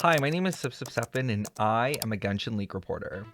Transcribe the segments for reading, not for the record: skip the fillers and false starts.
Hi, my name is Sip7 and I am a Genshin Leak reporter.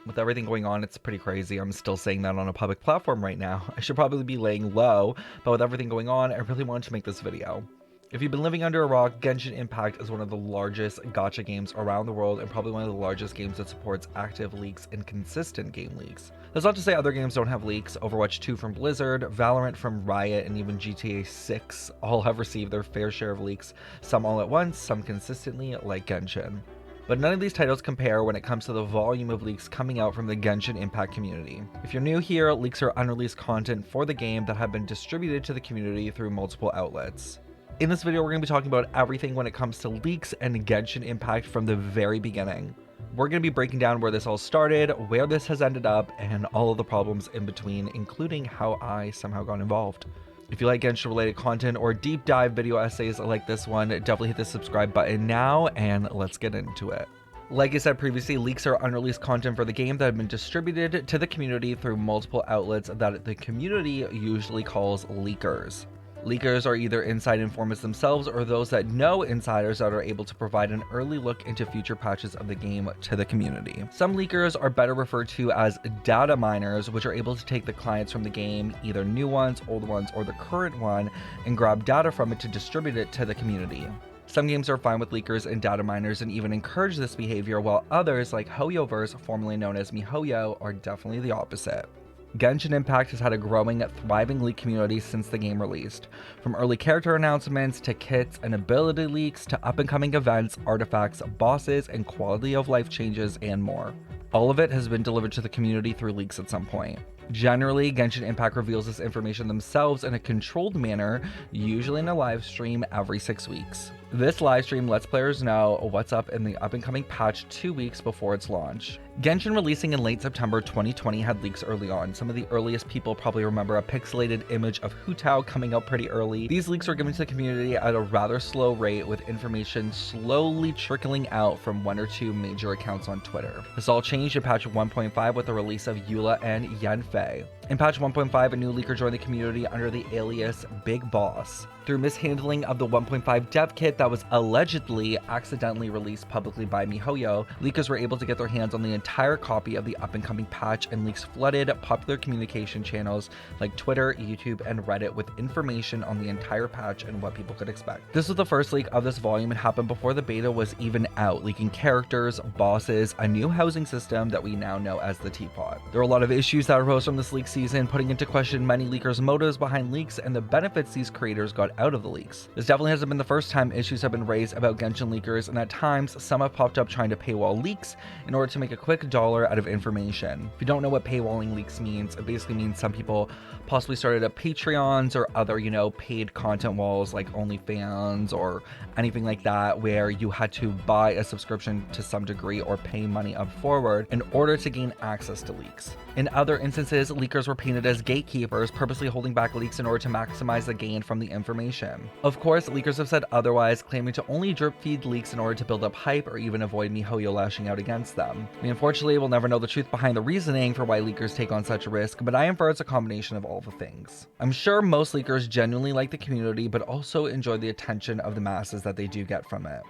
With everything going on, it's pretty crazy. I'm still saying that on a public platform right now. I should probably be laying low, but with everything going on, I really wanted to make this video. If you've been living under a rock, Genshin Impact is one of the largest gacha games around the world and probably one of the largest games that supports active leaks and consistent game leaks. That's not to say other games don't have leaks. Overwatch 2 from Blizzard, Valorant from Riot, and even GTA 6 all have received their fair share of leaks, some all at once, some consistently, like Genshin. But none of these titles compare when it comes to the volume of leaks coming out from the Genshin Impact community. If you're new here, leaks are unreleased content for the game that have been distributed to the community through multiple outlets. In this video, we're going to be talking about everything when it comes to leaks and Genshin Impact from the very beginning. We're going to be breaking down where this all started, where this has ended up, and all of the problems in between, including how I somehow got involved. If you like Genshin related content or deep dive video essays like this one, definitely hit the subscribe button now and let's get into it. Like I said previously, leaks are unreleased content for the game that have been distributed to the community through multiple outlets that the community usually calls leakers. Leakers are either inside informers themselves or those that know insiders that are able to provide an early look into future patches of the game to the community. Some leakers are better referred to as data miners, which are able to take the clients from the game, either new ones, old ones, or the current one, and grab data from it to distribute it to the community. Some games are fine with leakers and data miners and even encourage this behavior, while others, like HoYoverse, formerly known as miHoYo, are definitely the opposite. Genshin Impact has had a growing, thriving leak community since the game released. From early character announcements, to kits and ability leaks, to up-and-coming events, artifacts, bosses, and quality of life changes, and more. All of it has been delivered to the community through leaks at some point. Generally, Genshin Impact reveals this information themselves in a controlled manner, usually in a live stream every 6 weeks. This live stream lets players know what's up in the up-and-coming patch 2 weeks before its launch. Genshin releasing in late September 2020 had leaks early on. Some of the earliest people probably remember a pixelated image of Hu Tao coming out pretty early. These leaks were given to the community at a rather slow rate, with information slowly trickling out from 1 or 2 major accounts on Twitter. This all changed in patch 1.5 with the release of Eula and Yanfei. In patch 1.5, a new leaker joined the community under the alias Big Boss. Through mishandling of the 1.5 dev kit that was allegedly accidentally released publicly by miHoYo, leakers were able to get their hands on the entire copy of the up-and-coming patch, and leaks flooded popular communication channels like Twitter, YouTube, and Reddit with information on the entire patch and what people could expect. This was the first leak of this volume and happened before the beta was even out, leaking characters, bosses, a new housing system that we now know as the Teapot. There are a lot of issues that arose from this leak season, putting into question many leakers' motives behind leaks and the benefits these creators got out of the leaks. This definitely hasn't been the first time issues have been raised about Genshin leakers, and at times some have popped up trying to paywall leaks in order to make a quick dollar out of information. If you don't know what paywalling leaks means, it basically means some people possibly started up Patreons or other, paid content walls like OnlyFans or anything like that, where you had to buy a subscription to some degree or pay money up forward in order to gain access to leaks. In other instances, leakers were painted as gatekeepers, purposely holding back leaks in order to maximize the gain from the information. Of course, leakers have said otherwise, claiming to only drip feed leaks in order to build up hype or even avoid miHoYo lashing out against them. We unfortunately will never know the truth behind the reasoning for why leakers take on such a risk, but I infer it's a combination of all the things. I'm sure most leakers genuinely like the community, but also enjoy the attention of the masses that they do get from it.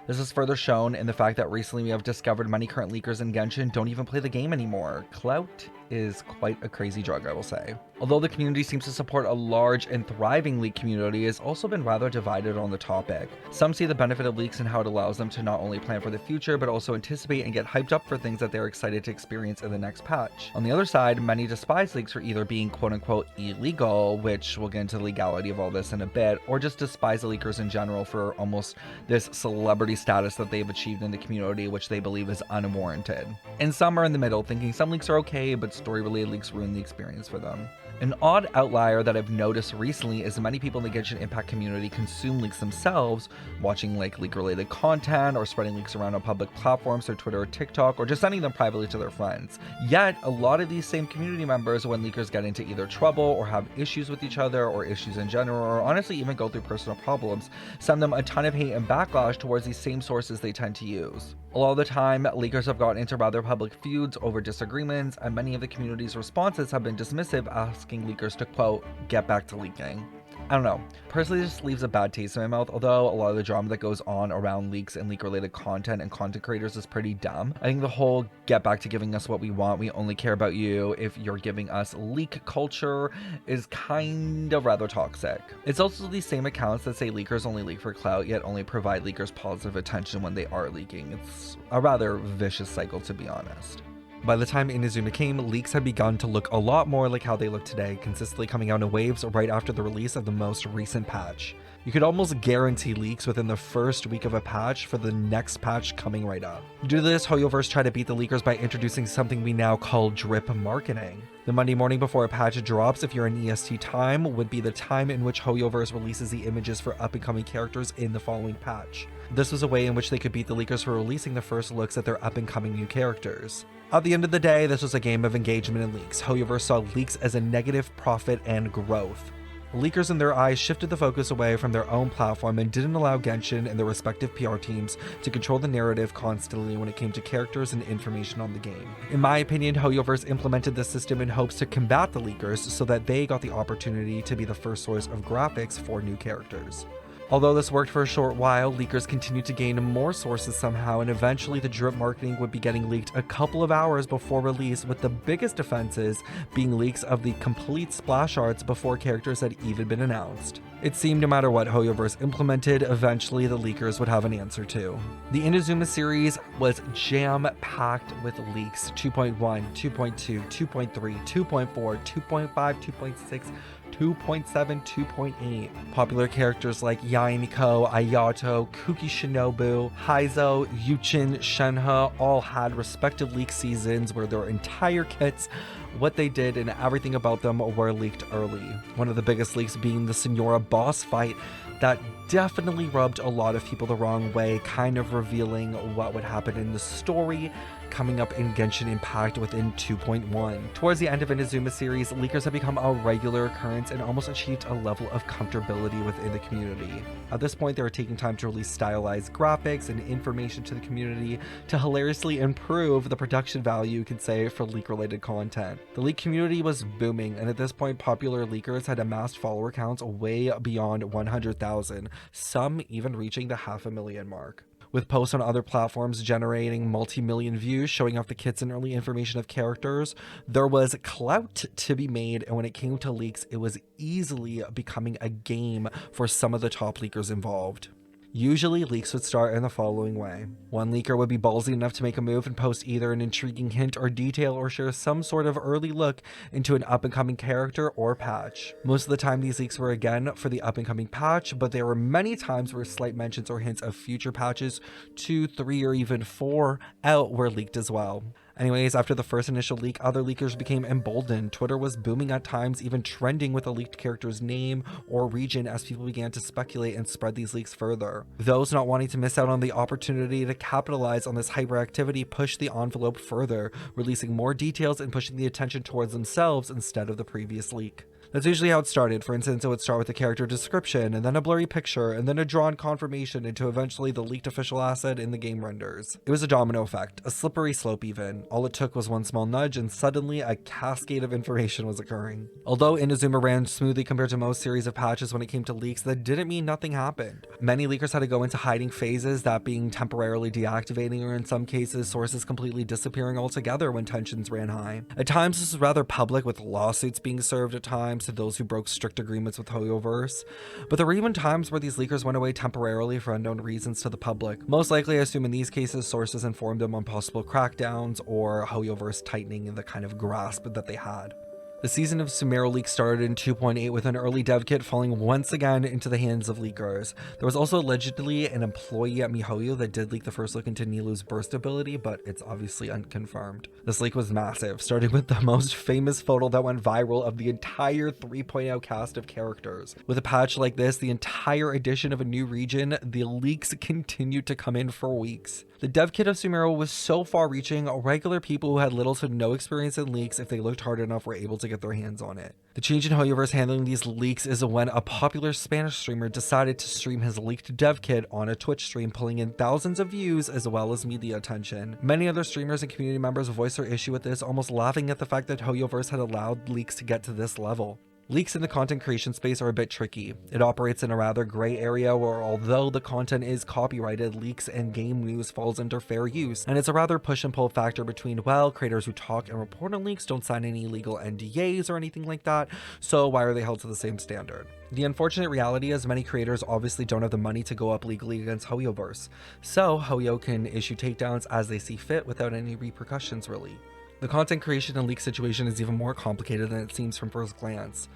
This is further shown in the fact that recently we have discovered many current leakers in Genshin don't even play the game anymore. Clout is quite a crazy drug, I will say. Although the community seems to support a large and thriving leak community, it has also been rather divided on the topic. Some see the benefit of leaks and how it allows them to not only plan for the future, but also anticipate and get hyped up for things that they're excited to experience in the next patch. On the other side, many despise leaks for either being quote-unquote illegal, which we'll get into the legality of all this in a bit, or just despise the leakers in general for almost this celebrity status that they've achieved in the community, which they believe is unwarranted. And some are in the middle, thinking some leaks are okay, but story-related leaks ruin the experience for them. An odd outlier that I've noticed recently is many people in the Genshin Impact community consume leaks themselves, watching leak-related content or spreading leaks around on public platforms, like Twitter or TikTok, or just sending them privately to their friends. Yet, a lot of these same community members, when leakers get into either trouble or have issues with each other or issues in general, or honestly even go through personal problems, send them a ton of hate and backlash towards these same sources they tend to use. A lot of the time, leakers have gotten into rather public feuds over disagreements, and many of the community's responses have been dismissive, asking leakers to, quote, get back to leaking. I don't know. Personally, this leaves a bad taste in my mouth, although a lot of the drama that goes on around leaks and leak-related content and content creators is pretty dumb. I think the whole get back to giving us what we want, we only care about you if you're giving us leak culture is kind of rather toxic. It's also these same accounts that say leakers only leak for clout, yet only provide leakers positive attention when they are leaking. It's a rather vicious cycle, to be honest. By the time Inazuma came, leaks had begun to look a lot more like how they look today, consistently coming out in waves right after the release of the most recent patch. You could almost guarantee leaks within the first week of a patch for the next patch coming right up. Due to this, HoYoverse tried to beat the leakers by introducing something we now call drip marketing. The Monday morning before a patch drops, if you're in EST time, would be the time in which HoYoverse releases the images for up-and-coming characters in the following patch. This was a way in which they could beat the leakers for releasing the first looks at their up-and-coming new characters. At the end of the day, this was a game of engagement and leaks. HoYoverse saw leaks as a negative profit and growth. Leakers in their eyes shifted the focus away from their own platform and didn't allow Genshin and their respective PR teams to control the narrative constantly when it came to characters and information on the game. In my opinion, HoYoverse implemented this system in hopes to combat the leakers so that they got the opportunity to be the first source of graphics for new characters. Although this worked for a short while, leakers continued to gain more sources somehow, and eventually the drip marketing would be getting leaked a couple of hours before release, with the biggest offenses being leaks of the complete splash arts before characters had even been announced. It seemed no matter what HoYoverse implemented, eventually the leakers would have an answer to. The Inazuma series was jam-packed with leaks: 2.1, 2.2, 2.3, 2.4, 2.5, 2.6, 2.7, 2.8. Popular characters like Yae Miko, Ayato, Kuki Shinobu, Heizo, Yuchin, Shenhe all had respective leak seasons where their entire kits, what they did, and everything about them were leaked early. One of the biggest leaks being the Senora boss fight that definitely rubbed a lot of people the wrong way, kind of revealing what would happen in the story coming up in Genshin Impact within 2.1. Towards the end of Inazuma series, leakers have become a regular occurrence and almost achieved a level of comfortability within the community. At this point, they are taking time to release stylized graphics and information to the community to hilariously improve the production value, you could say, for leak-related content. The leak community was booming, and at this point, popular leakers had amassed follower counts way beyond 100,000, some even reaching the 500,000 mark. With posts on other platforms generating multi-million views showing off the kits and early information of characters, there was clout to be made, and when it came to leaks, it was easily becoming a game for some of the top leakers involved. Usually, leaks would start in the following way. One leaker would be ballsy enough to make a move and post either an intriguing hint or detail or share some sort of early look into an up-and-coming character or patch. Most of the time, these leaks were again for the up-and-coming patch, but there were many times where slight mentions or hints of future patches, 2, 3, or even 4 out were leaked as well. Anyways, after the first initial leak, other leakers became emboldened. Twitter was booming at times, even trending with a leaked character's name or region as people began to speculate and spread these leaks further. Those not wanting to miss out on the opportunity to capitalize on this hyperactivity pushed the envelope further, releasing more details and pushing the attention towards themselves instead of the previous leak. That's usually how it started. For instance, it would start with a character description, and then a blurry picture, and then a drawn confirmation, into eventually the leaked official asset in the game renders. It was a domino effect, a slippery slope even. All it took was one small nudge, and suddenly a cascade of information was occurring. Although Inazuma ran smoothly compared to most series of patches when it came to leaks, that didn't mean nothing happened. Many leakers had to go into hiding phases, that being temporarily deactivating, or in some cases, sources completely disappearing altogether when tensions ran high. At times, this was rather public, with lawsuits being served at times to those who broke strict agreements with HoYoverse, but there were even times where these leakers went away temporarily for unknown reasons to the public. Most likely, I assume in these cases, sources informed them on possible crackdowns or HoYoverse tightening the kind of grasp that they had. The season of Sumeru leak started in 2.8 with an early dev kit falling once again into the hands of leakers. There was also allegedly an employee at MiHoYo that did leak the first look into Nilou's burst ability, but it's obviously unconfirmed. This leak was massive, starting with the most famous photo that went viral of the entire 3.0 cast of characters. With a patch like this, the entire addition of a new region, the leaks continued to come in for weeks. The dev kit of Sumeru was so far-reaching, regular people who had little to no experience in leaks, if they looked hard enough, were able to get their hands on it. The change in HoYoverse handling these leaks is when a popular Spanish streamer decided to stream his leaked dev kit on a Twitch stream, pulling in thousands of views as well as media attention. Many other streamers and community members voiced their issue with this, almost laughing at the fact that HoYoverse had allowed leaks to get to this level. Leaks in the content creation space are a bit tricky. It operates in a rather gray area where although the content is copyrighted, leaks and game news falls under fair use, and it's a rather push and pull factor between, well, creators who talk and report on leaks don't sign any legal NDAs or anything like that, so why are they held to the same standard? The unfortunate reality is many creators obviously don't have the money to go up legally against HoYoverse, so Hoyo can issue takedowns as they see fit without any repercussions really. The content creation and leak situation is even more complicated than it seems from first glance.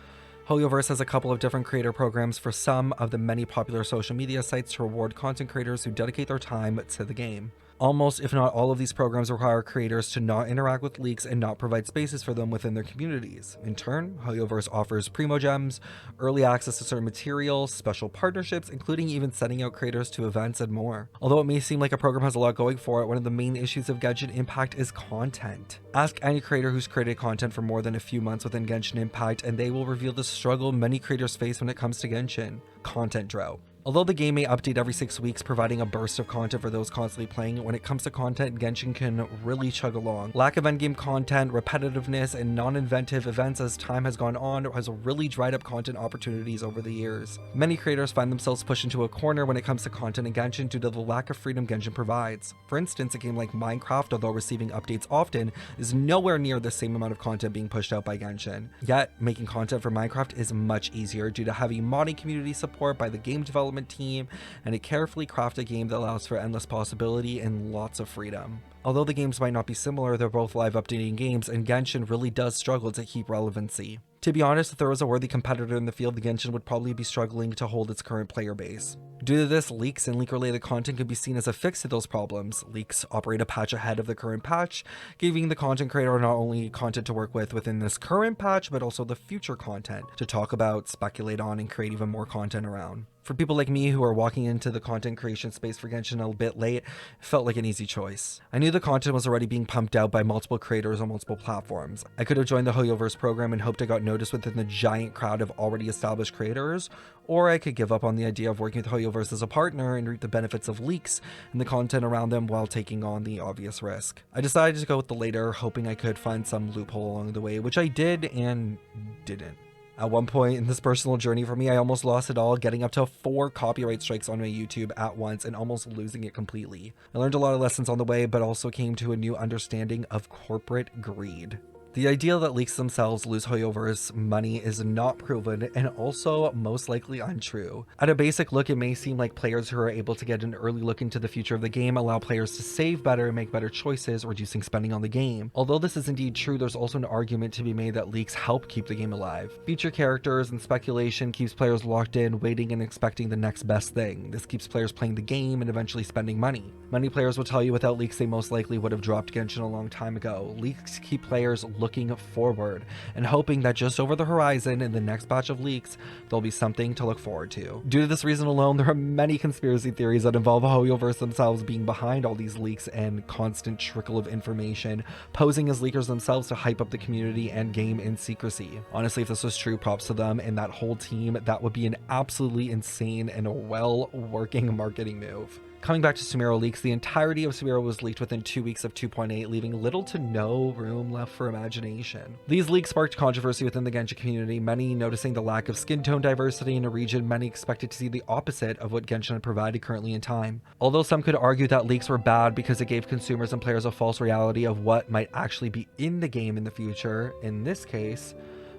HoYoverse has a couple of different creator programs for some of the many popular social media sites to reward content creators who dedicate their time to the game. Almost, if not all of these programs require creators to not interact with leaks and not provide spaces for them within their communities. In turn, HoYoverse offers primo gems, early access to certain materials, special partnerships, including even sending out creators to events and more. Although it may seem like a program has a lot going for it, one of the main issues of Genshin Impact is content. Ask any creator who's created content for more than a few months within Genshin Impact and they will reveal the struggle many creators face when it comes to Genshin: content drought. Although the game may update every 6 weeks, providing a burst of content for those constantly playing, when it comes to content, Genshin can really chug along. Lack of endgame content, repetitiveness, and non-inventive events as time has gone on has really dried up content opportunities over the years. Many creators find themselves pushed into a corner when it comes to content in Genshin due to the lack of freedom Genshin provides. For instance, a game like Minecraft, although receiving updates often, is nowhere near the same amount of content being pushed out by Genshin. Yet, making content for Minecraft is much easier due to heavy modding community support by the game development team and a carefully crafted game that allows for endless possibility and lots of freedom. Although the games might not be similar, they're both live updating games, and Genshin really does struggle to keep relevancy. To be honest, if there was a worthy competitor in the field, Genshin would probably be struggling to hold its current player base. Due to this, leaks and leak-related content could be seen as a fix to those problems. Leaks operate a patch ahead of the current patch, giving the content creator not only content to work with within this current patch, but also the future content to talk about, speculate on, and create even more content around. For people like me who are walking into the content creation space for Genshin a bit late, it felt like an easy choice. I knew the content was already being pumped out by multiple creators on multiple platforms. I could have joined the HoYoverse program and hoped I got noticed within the giant crowd of already established creators, or I could give up on the idea of working with HoYoverse as a partner and reap the benefits of leaks and the content around them while taking on the obvious risk. I decided to go with the later, hoping I could find some loophole along the way, which I did and didn't. At one point in this personal journey for me, I almost lost it all, getting up to 4 copyright strikes on my YouTube at once and almost losing it completely. I learned a lot of lessons on the way, but also came to a new understanding of corporate greed. The idea that leaks themselves lose HoYoverse money is not proven and also most likely untrue. At a basic look, it may seem like players who are able to get an early look into the future of the game allow players to save better and make better choices, reducing spending on the game. Although this is indeed true, there's also an argument to be made that leaks help keep the game alive. Feature characters and speculation keeps players locked in, waiting and expecting the next best thing. This keeps players playing the game and eventually spending money. Many players will tell you without leaks they most likely would have dropped Genshin a long time ago. Leaks keep players looking forward and hoping that just over the horizon in the next batch of leaks there'll be something to look forward to. Due to this reason alone, there are many conspiracy theories that involve HoYoverse themselves being behind all these leaks and constant trickle of information, posing as leakers themselves to hype up the community and game in secrecy. Honestly, if this was true, props to them and that whole team. That would be an absolutely insane and well-working marketing move. Coming back to Sumeru leaks, the entirety of Sumeru was leaked within 2 weeks of 2.8, leaving little to no room left for imagination. These leaks sparked controversy within the Genshin community, many noticing the lack of skin tone diversity in a region many expected to see the opposite of what Genshin had provided currently in time. Although some could argue that leaks were bad because it gave consumers and players a false reality of what might actually be in the game in the future, in this case,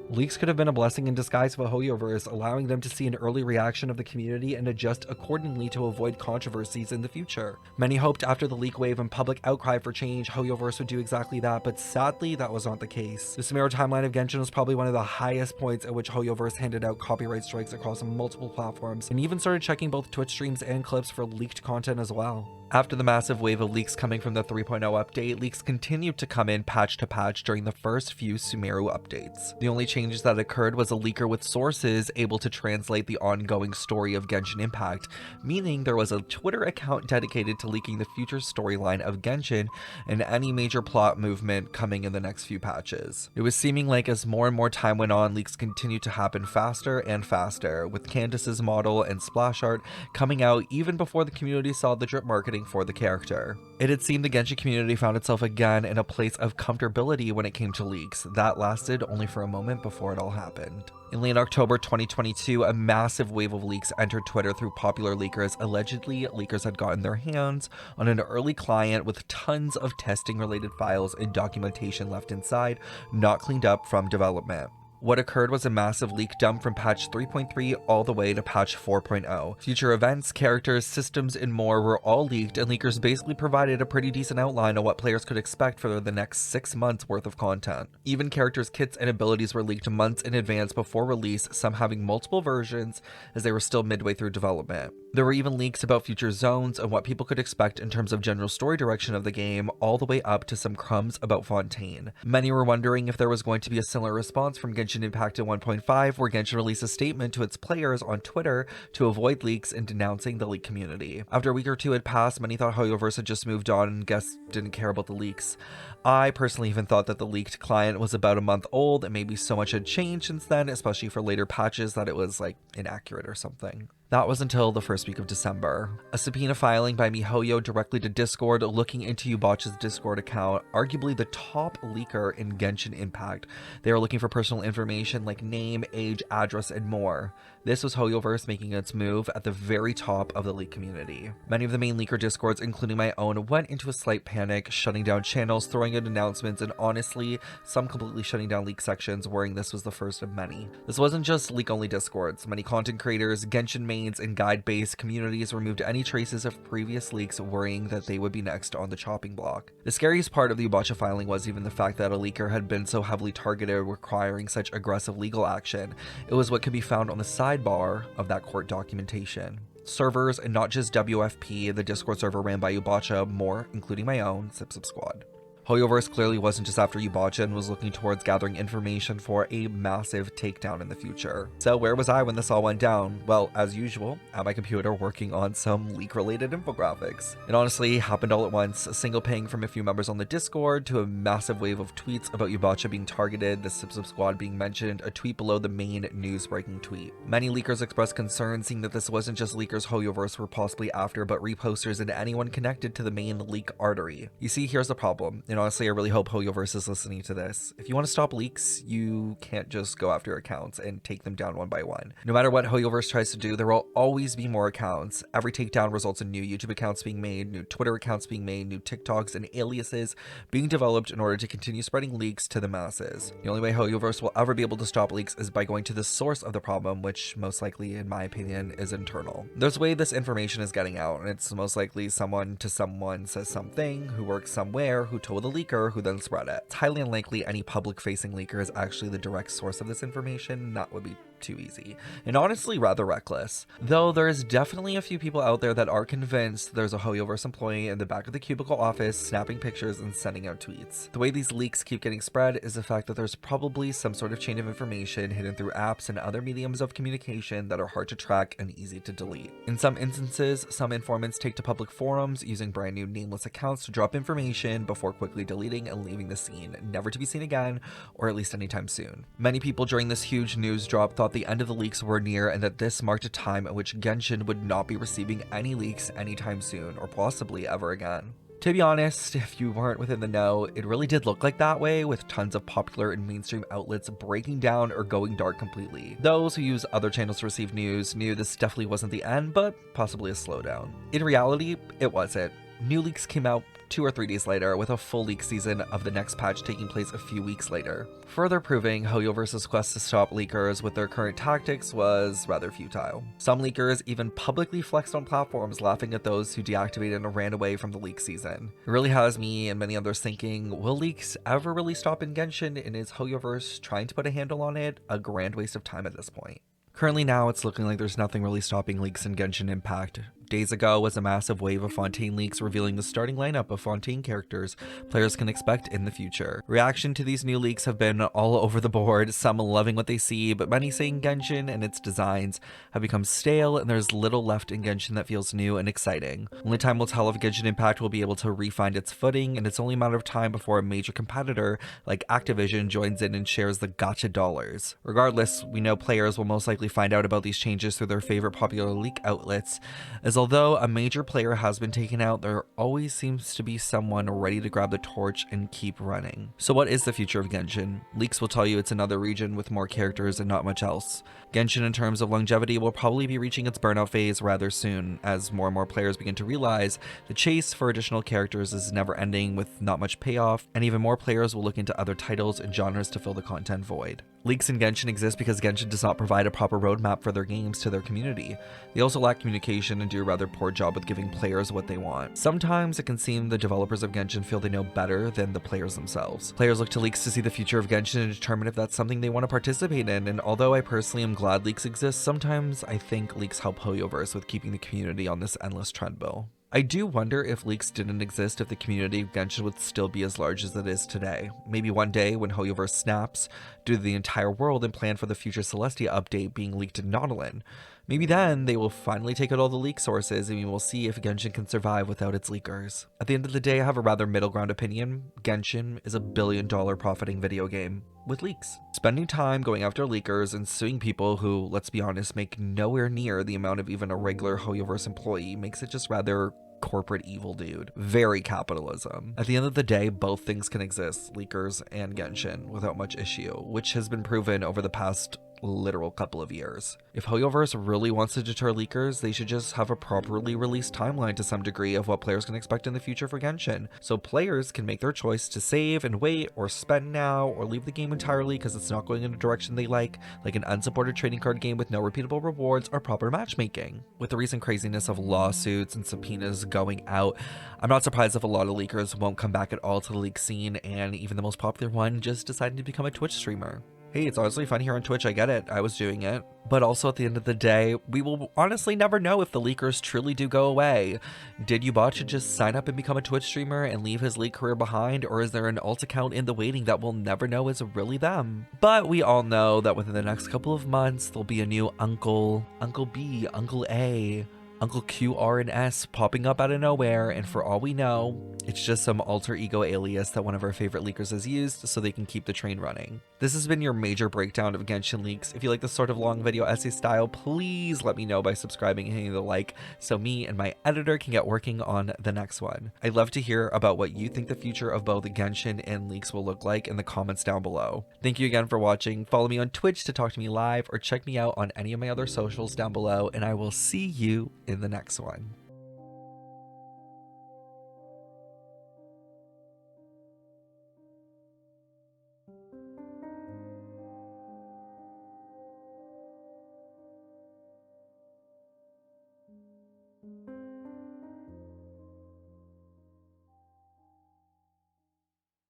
leaks could have been a blessing in disguise for HoYoverse, allowing them to see an early reaction of the community and adjust accordingly to avoid controversies in the future. Many hoped after the leak wave and public outcry for change, HoYoverse would do exactly that, but sadly that was not the case. The Sumeru timeline of Genshin was probably one of the highest points at which HoYoverse handed out copyright strikes across multiple platforms, and even started checking both Twitch streams and clips for leaked content as well. After the massive wave of leaks coming from the 3.0 update, leaks continued to come in patch to patch during the first few Sumeru updates. The only changes that occurred was a leaker with sources able to translate the ongoing story of Genshin Impact, meaning there was a Twitter account dedicated to leaking the future storyline of Genshin and any major plot movement coming in the next few patches. It was seeming like as more and more time went on, leaks continued to happen faster and faster, with Candace's model and splash art coming out even before the community saw the drip marketing exciting for the character. It had seemed the Genshin community found itself again in a place of comfortability when it came to leaks. That lasted only for a moment before it all happened. In late October 2022, a massive wave of leaks entered Twitter through popular leakers. Allegedly, leakers had gotten their hands on an early client with tons of testing-related files and documentation left inside, not cleaned up from development. What occurred was a massive leak dump from patch 3.3 all the way to patch 4.0. Future events, characters, systems, and more were all leaked, and leakers basically provided a pretty decent outline of what players could expect for the next 6 months worth of content. Even characters' kits and abilities were leaked months in advance before release, some having multiple versions as they were still midway through development. There were even leaks about future zones and what people could expect in terms of general story direction of the game, all the way up to some crumbs about Fontaine. Many were wondering if there was going to be a similar response from Genshin Impact in 1.5, where Genshin released a statement to its players on Twitter to avoid leaks and denouncing the leak community. After a week or two had passed, many thought HoYoverse had just moved on and guests didn't care about the leaks. I personally even thought that the leaked client was about a month old and maybe so much had changed since then, especially for later patches, that it was like inaccurate or something. That was until the first week of December. A subpoena filing by MiHoYo directly to Discord looking into Yubacha's Discord account, arguably the top leaker in Genshin Impact. They were looking for personal information like name, age, address, and more. This was HoYoverse making its move at the very top of the leak community. Many of the main leaker Discords, including my own, went into a slight panic, shutting down channels, throwing out announcements, and honestly, some completely shutting down leak sections, worrying this was the first of many. This wasn't just leak-only Discords. Many content creators, Genshin mains, and guide-based communities removed any traces of previous leaks, worrying that they would be next on the chopping block. The scariest part of the Yubacha filing was even the fact that a leaker had been so heavily targeted, requiring such aggressive legal action. It was what could be found on the sidebar of that court documentation. Servers, and not just WFP, the Discord server ran by Yubacha, more, including my own, Sip Squad. HoYoverse clearly wasn't just after Yubacha and was looking towards gathering information for a massive takedown in the future. So where was I when this all went down? Well, as usual, at my computer working on some leak-related infographics. It honestly happened all at once, a single ping from a few members on the Discord to a massive wave of tweets about Yubacha being targeted, the Sip Squad being mentioned, a tweet below the main news-breaking tweet. Many leakers expressed concern, seeing that this wasn't just leakers HoYoverse were possibly after, but reposters and anyone connected to the main leak artery. You see, here's the problem. And honestly, I really hope HoYoverse is listening to this. If you want to stop leaks, you can't just go after accounts and take them down one by one. No matter what HoYoverse tries to do, there will always be more accounts. Every takedown results in new YouTube accounts being made, new Twitter accounts being made, new TikToks and aliases being developed in order to continue spreading leaks to the masses. The only way HoYoverse will ever be able to stop leaks is by going to the source of the problem, which most likely, in my opinion, is internal. There's a way this information is getting out, and it's most likely someone to someone says something, who works somewhere, who told the leaker, who then spread it. It's highly unlikely any public-facing leaker is actually the direct source of this information. That would be too easy, and honestly rather reckless. Though there is definitely a few people out there that are convinced there's a HoYoverse employee in the back of the cubicle office snapping pictures and sending out tweets. The way these leaks keep getting spread is the fact that there's probably some sort of chain of information hidden through apps and other mediums of communication that are hard to track and easy to delete. In some instances, some informants take to public forums using brand new nameless accounts to drop information before quickly deleting and leaving the scene, never to be seen again, or at least anytime soon. Many people during this huge news drop thought the end of the leaks were near, and that this marked a time at which Genshin would not be receiving any leaks anytime soon, or possibly ever again. To be honest, if you weren't within the know, it really did look like that way, with tons of popular and mainstream outlets breaking down or going dark completely. Those who use other channels to receive news knew this definitely wasn't the end, but possibly a slowdown. In reality, it wasn't. New leaks came out 2 or 3 days later, with a full leak season of the next patch taking place a few weeks later. Further proving HoYoverse's quest to stop leakers with their current tactics was rather futile. Some leakers even publicly flexed on platforms, laughing at those who deactivated and ran away from the leak season. It really has me and many others thinking, will leaks ever really stop in Genshin, and is HoYoverse trying to put a handle on it? A grand waste of time at this point. Currently now, it's looking like there's nothing really stopping leaks in Genshin Impact. Days ago was a massive wave of Fontaine leaks revealing the starting lineup of Fontaine characters players can expect in the future. Reaction to these new leaks have been all over the board, some loving what they see, but many saying Genshin and its designs have become stale and there's little left in Genshin that feels new and exciting. Only time will tell if Genshin Impact will be able to re-find its footing, and it's only a matter of time before a major competitor like Activision joins in and shares the gotcha dollars. Regardless, we know players will most likely find out about these changes through their favorite popular leak outlets, as although a major player has been taken out, there always seems to be someone ready to grab the torch and keep running. So what is the future of Genshin? Leaks will tell you it's another region with more characters and not much else. Genshin, in terms of longevity, will probably be reaching its burnout phase rather soon, as more and more players begin to realize the chase for additional characters is never ending with not much payoff, and even more players will look into other titles and genres to fill the content void. Leaks in Genshin exist because Genshin does not provide a proper roadmap for their games to their community. They also lack communication and do a rather poor job with giving players what they want. Sometimes it can seem the developers of Genshin feel they know better than the players themselves. Players look to leaks to see the future of Genshin and determine if that's something they want to participate in, and although I personally am glad leaks exist, sometimes I think leaks help HoYoverse with keeping the community on this endless treadmill. I do wonder if leaks didn't exist, if the community of Genshin would still be as large as it is today. Maybe one day when HoYoverse snaps due to the entire world and plan for the future Celestia update being leaked in Nautilin. Maybe then they will finally take out all the leak sources and we will see if Genshin can survive without its leakers. At the end of the day, I have a rather middle ground opinion. Genshin is a $1 billion profiting video game with leaks. Spending time going after leakers and suing people who, let's be honest, make nowhere near the amount of even a regular HoYoverse employee makes it just rather corporate evil, dude. Very capitalism. At the end of the day, both things can exist, leakers and Genshin, without much issue, which has been proven over the past literal couple of years. If HoYoverse really wants to deter leakers, they should just have a properly released timeline to some degree of what players can expect in the future for Genshin, so players can make their choice to save and wait, or spend now, or leave the game entirely because it's not going in a direction they like an unsupported trading card game with no repeatable rewards or proper matchmaking. With the recent craziness of lawsuits and subpoenas going out, I'm not surprised if a lot of leakers won't come back at all to the leak scene, and even the most popular one just decided to become a Twitch streamer. Hey, it's honestly fun here on Twitch, I get it, I was doing it. But also at the end of the day, we will honestly never know if the leakers truly do go away. Did Yubacha just sign up and become a Twitch streamer and leave his leak career behind, or is there an alt account in the waiting that we'll never know is really them? But we all know that within the next couple of months, there'll be a new Uncle B, Uncle A, Uncle Q, R, and S popping up out of nowhere, and for all we know, it's just some alter ego alias that one of our favorite leakers has used so they can keep the train running. This has been your major breakdown of Genshin leaks. If you like this sort of long video essay style, please let me know by subscribing and hitting the like so me and my editor can get working on the next one. I'd love to hear about what you think the future of both Genshin and leaks will look like in the comments down below. Thank you again for watching. Follow me on Twitch to talk to me live, or check me out on any of my other socials down below, and I will see you in the next one.